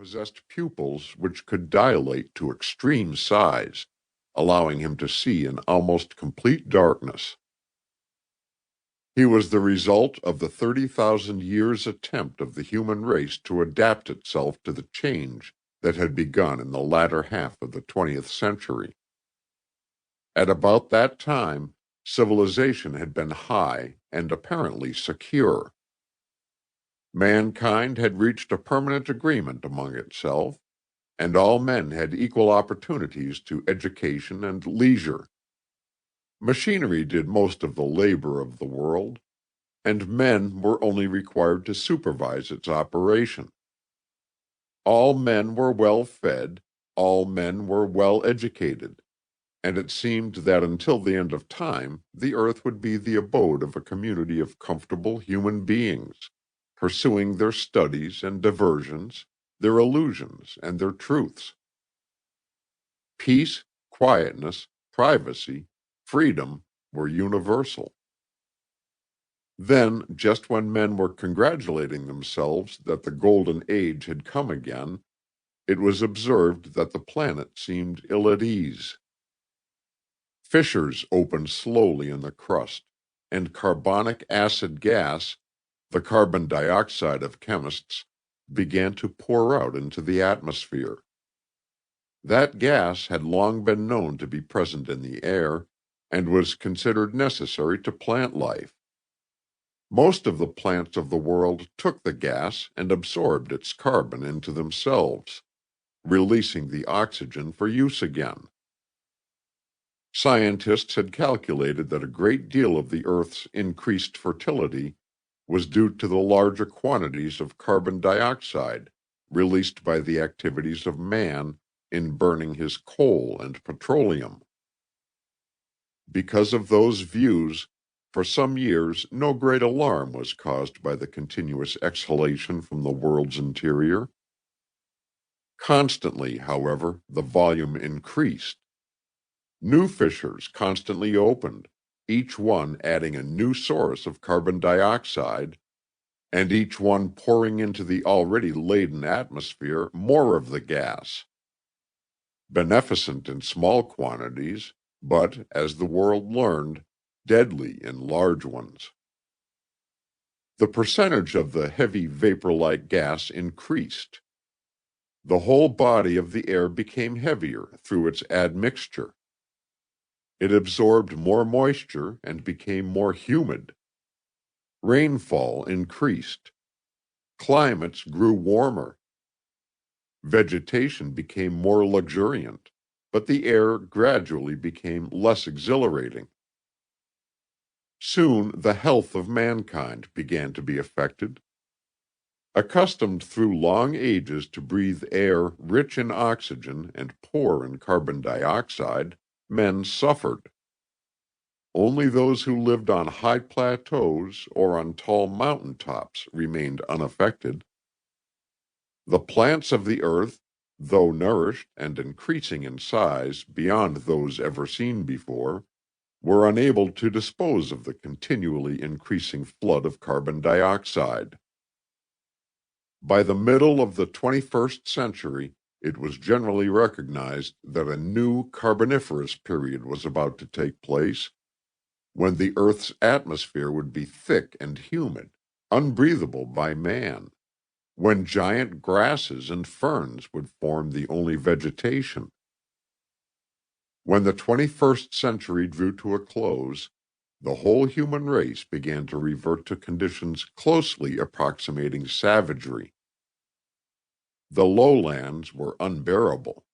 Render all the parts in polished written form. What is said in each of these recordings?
possessed pupils which could dilate to extreme size, allowing him to see in almost complete darkness. He was the result of the 30,000 years attempt of the human race to adapt itself to the change that had begun in the latter half of the 20th century. At about that time, civilization had been high and apparently secure. Mankind had reached a permanent agreement among itself, and all men had equal opportunities to education and leisure. Machinery did most of the labor of the world, and men were only required to supervise its operation. All men were well fed, all men were well educated, and it seemed that until the end of time, the earth would be the abode of a community of comfortable human beings, pursuing their studies and diversions, their illusions and their truths. Peace, quietness, privacy, freedom were universal. Then, just when men were congratulating themselves that the golden age had come again, it was observed that the planet seemed ill at ease. Fissures opened slowly in the crust, and carbonic acid gas, the carbon dioxide of chemists, began to pour out into the atmosphere. That gas had long been known to be present in the air, and was considered necessary to plant life. Most of the plants of the world took the gas and absorbed its carbon into themselves, releasing the oxygen for use again. Scientists had calculated that a great deal of the Earth's increased fertility was due to the larger quantities of carbon dioxide released by the activities of man in burning his coal and petroleum. Because of those views, for some years no great alarm was caused by the continuous exhalation from the world's interior. Constantly, however, the volume increased. New fissures constantly opened, each one adding a new source of carbon dioxide, and each one pouring into the already laden atmosphere more of the gas. Beneficent in small quantities, but, as the world learned, deadly in large ones. The percentage of the heavy vapor-like gas increased. The whole body of the air became heavier through its admixture. It absorbed more moisture and became more humid. Rainfall increased. Climates grew warmer. Vegetation became more luxuriant, but the air gradually became less exhilarating. Soon the health of mankind began to be affected. Accustomed through long ages to breathe air rich in oxygen and poor in carbon dioxide, men suffered. Only those who lived on high plateaus or on tall mountain tops remained unaffected. The plants of the earth, though nourished and increasing in size beyond those ever seen before, were unable to dispose of the continually increasing flood of carbon dioxide. By the middle of the 21st century, it was generally recognized that a new Carboniferous period was about to take place, when the Earth's atmosphere would be thick and humid, unbreathable by man, when giant grasses and ferns would form the only vegetation. When the 21st century drew to a close, the whole human race began to revert to conditions closely approximating savagery. The lowlands were unbearable.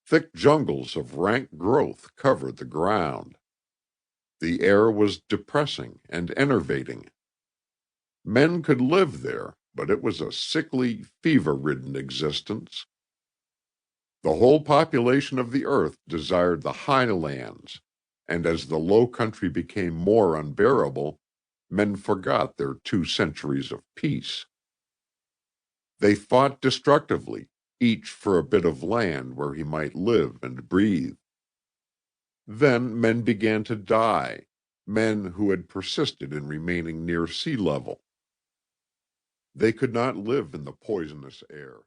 Thick jungles of rank growth covered the ground. The air was depressing and enervating. Men could live there, but it was a sickly, fever-ridden existence. The whole population of the earth desired the highlands, and as the low country became more unbearable, men forgot their 2 centuries of peace. They fought destructively, each for a bit of land where he might live and breathe. Then men began to die, men who had persisted in remaining near sea level. They could not live in the poisonous air.